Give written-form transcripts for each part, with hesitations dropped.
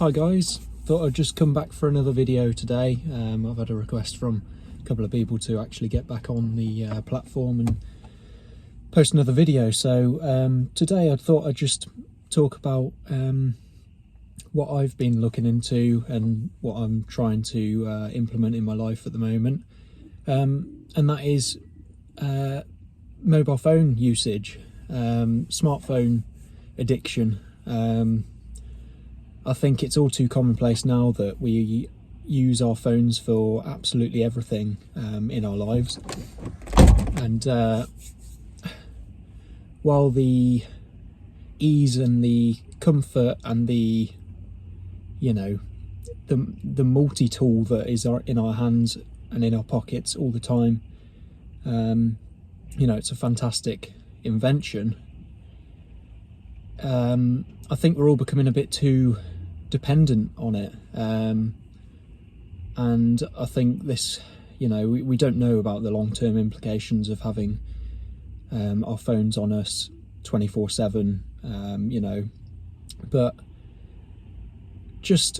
Hi guys, thought I'd just come back for another video today. I've had a request from a couple of people to actually get back on the platform and post another video. So today I thought I'd just talk about what I've been looking into and what I'm trying to implement in my life at the moment, and that is mobile phone usage, smartphone addiction. I think it's all too commonplace now that we use our phones for absolutely everything in our lives, and while the ease and the comfort and the the multi-tool that is in our hands and in our pockets all the time, it's a fantastic invention. I think we're all becoming a bit too dependent on it, and I think this, we don't know about the long-term implications of having our phones on us 24/7, but just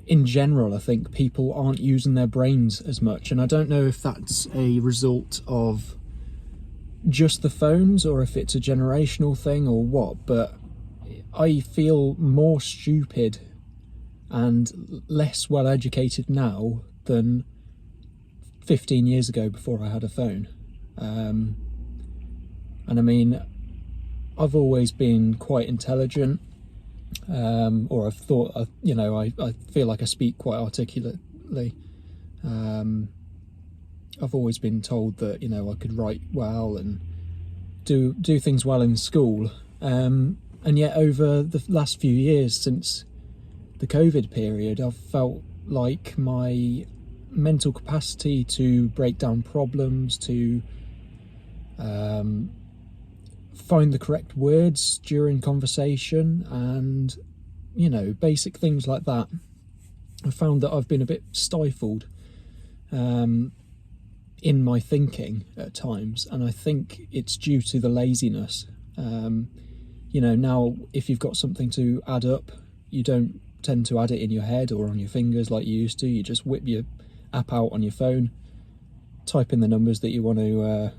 in general I think people aren't using their brains as much, and I don't know if that's a result of just the phones or if it's a generational thing or what, but I feel more stupid and less well educated now than 15 years ago before I had a phone. And I mean, I've always been quite intelligent, or I've thought, I feel like I speak quite articulately. I've always been told that, I could write well and do things well in school. And yet over the last few years since the COVID period, I've felt like my mental capacity to break down problems, to find the correct words during conversation, and basic things like that, I found that I've been a bit stifled in my thinking at times, and I think it's due to the laziness. Now if you've got something to add up, you don't tend to add it in your head or on your fingers like you used to. You just whip your app out on your phone, type in the numbers that you want to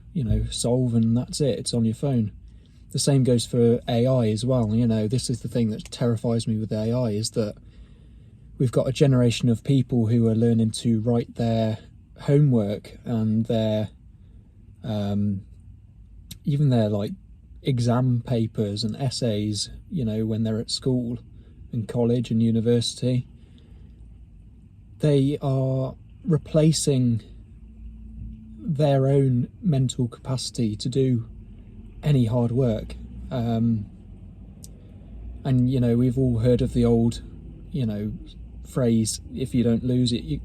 solve, and that's it, it's on your phone. The same goes for AI as well. This is the thing that terrifies me with AI, is that we've got a generation of people who are learning to write their homework and their even their exam papers and essays, when they're at school and college and university. They are replacing their own mental capacity to do any hard work. And we've all heard of the old phrase, if you don't use it,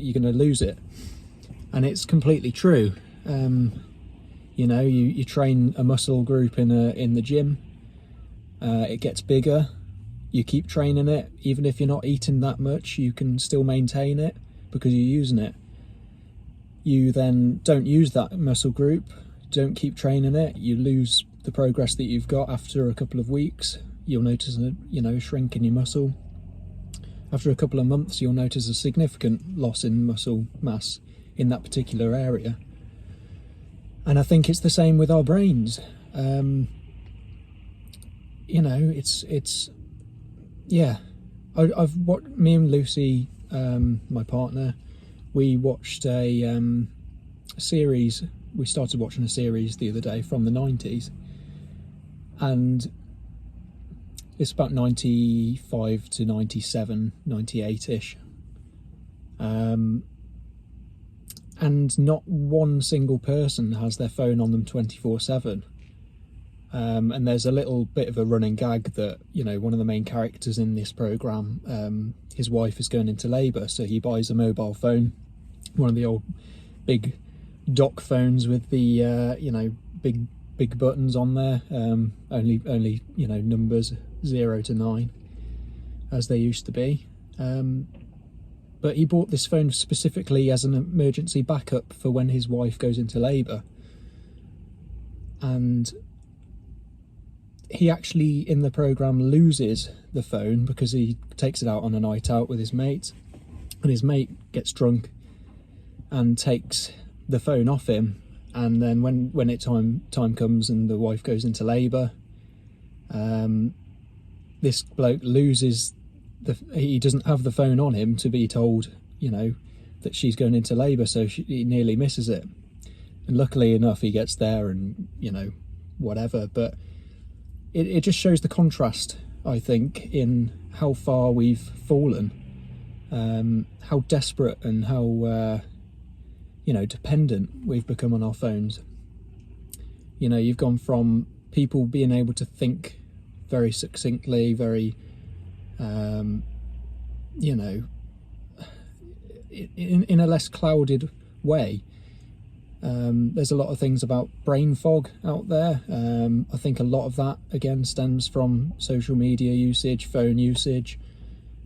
you're going to lose it. And it's completely true. You train a muscle group in the gym, it gets bigger, you keep training it, even if you're not eating that much, you can still maintain it because you're using it. You then don't use that muscle group, don't keep training it, you lose the progress that you've got. After a couple of weeks, you'll notice a shrink in your muscle. After a couple of months, you'll notice a significant loss in muscle mass in that particular area. And I think it's the same with our brains. I've watched, me and Lucy, my partner, we watched a series. We started watching a series the other day from the 90s, and it's about 95 to 97, 98-ish. And not one single person has their phone on them 24/7. And there's a little bit of a running gag that, one of the main characters in this program, his wife is going into labour, so he buys a mobile phone, one of the old big dock phones with the big buttons on there, only numbers 0 to 9 as they used to be. But he bought this phone specifically as an emergency backup for when his wife goes into labour. And he actually in the program loses the phone because he takes it out on a night out with his mate, and his mate gets drunk and takes the phone off him. And then when time comes and the wife goes into labour, this bloke loses he doesn't have the phone on him to be told, you know, that she's going into labour, so he nearly misses it. And luckily enough, he gets there and, you know, whatever. But it just shows the contrast, I think, in how far we've fallen, how desperate and how, you know, dependent we've become on our phones. You know, you've gone from people being able to think very succinctly, very, you know, in a less clouded way. There's a lot of things about brain fog out there. I think a lot of that again stems from social media usage, phone usage,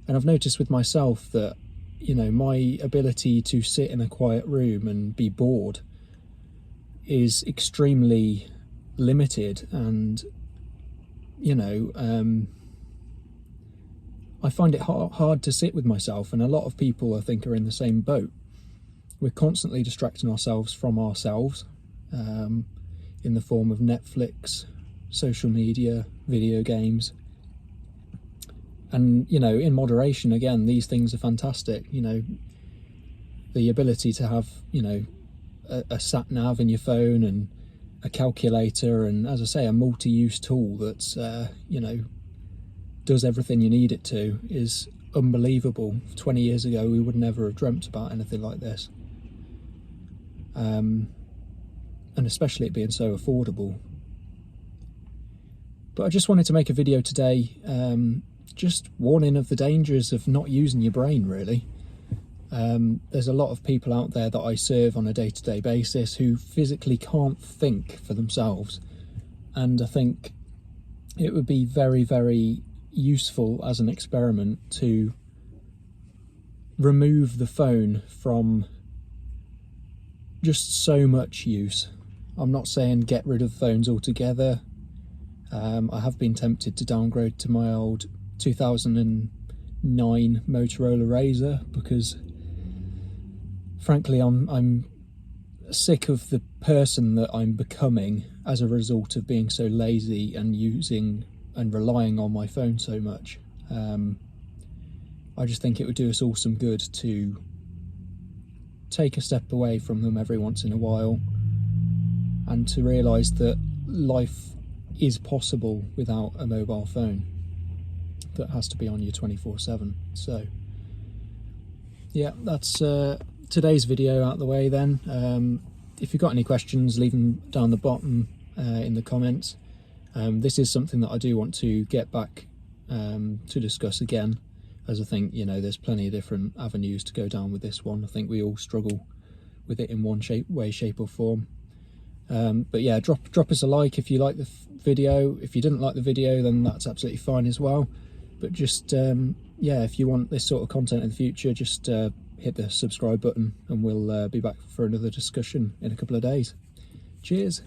and I've noticed with myself that, you know, my ability to sit in a quiet room and be bored is extremely limited. And, you know, I find it hard to sit with myself, and a lot of people I think are in the same boat. We're constantly distracting ourselves from ourselves, in the form of Netflix, social media, video games. And, you know, in moderation, again, these things are fantastic. You know, the ability to have, you know, a sat nav in your phone and a calculator, and, as I say, a multi-use tool that's, you know, does everything you need it to, is unbelievable. 20 years ago, we would never have dreamt about anything like this. And especially it being so affordable. But I just wanted to make a video today, just warning of the dangers of not using your brain, really. There's a lot of people out there that I serve on a day-to-day basis who physically can't think for themselves, and I think it would be very, very useful as an experiment to remove the phone from just so much use. I'm not saying get rid of phones altogether. I have been tempted to downgrade to my old 2009 Motorola Razr because, frankly, I'm sick of the person that I'm becoming as a result of being so lazy and using and relying on my phone so much. I just think it would do us all some good to take a step away from them every once in a while, and to realise that life is possible without a mobile phone that has to be on you 24/7. So yeah, that's today's video out the way then. If you've got any questions, leave them down the bottom in the comments. This is something that I do want to get back to discuss again, as I think, you know, there's plenty of different avenues to go down with this one. I think we all struggle with it in one way, shape or form. But yeah, drop us a like if you like the video. If you didn't like the video, then that's absolutely fine as well. But just, yeah, if you want this sort of content in the future, just hit the subscribe button, and we'll be back for another discussion in a couple of days. Cheers.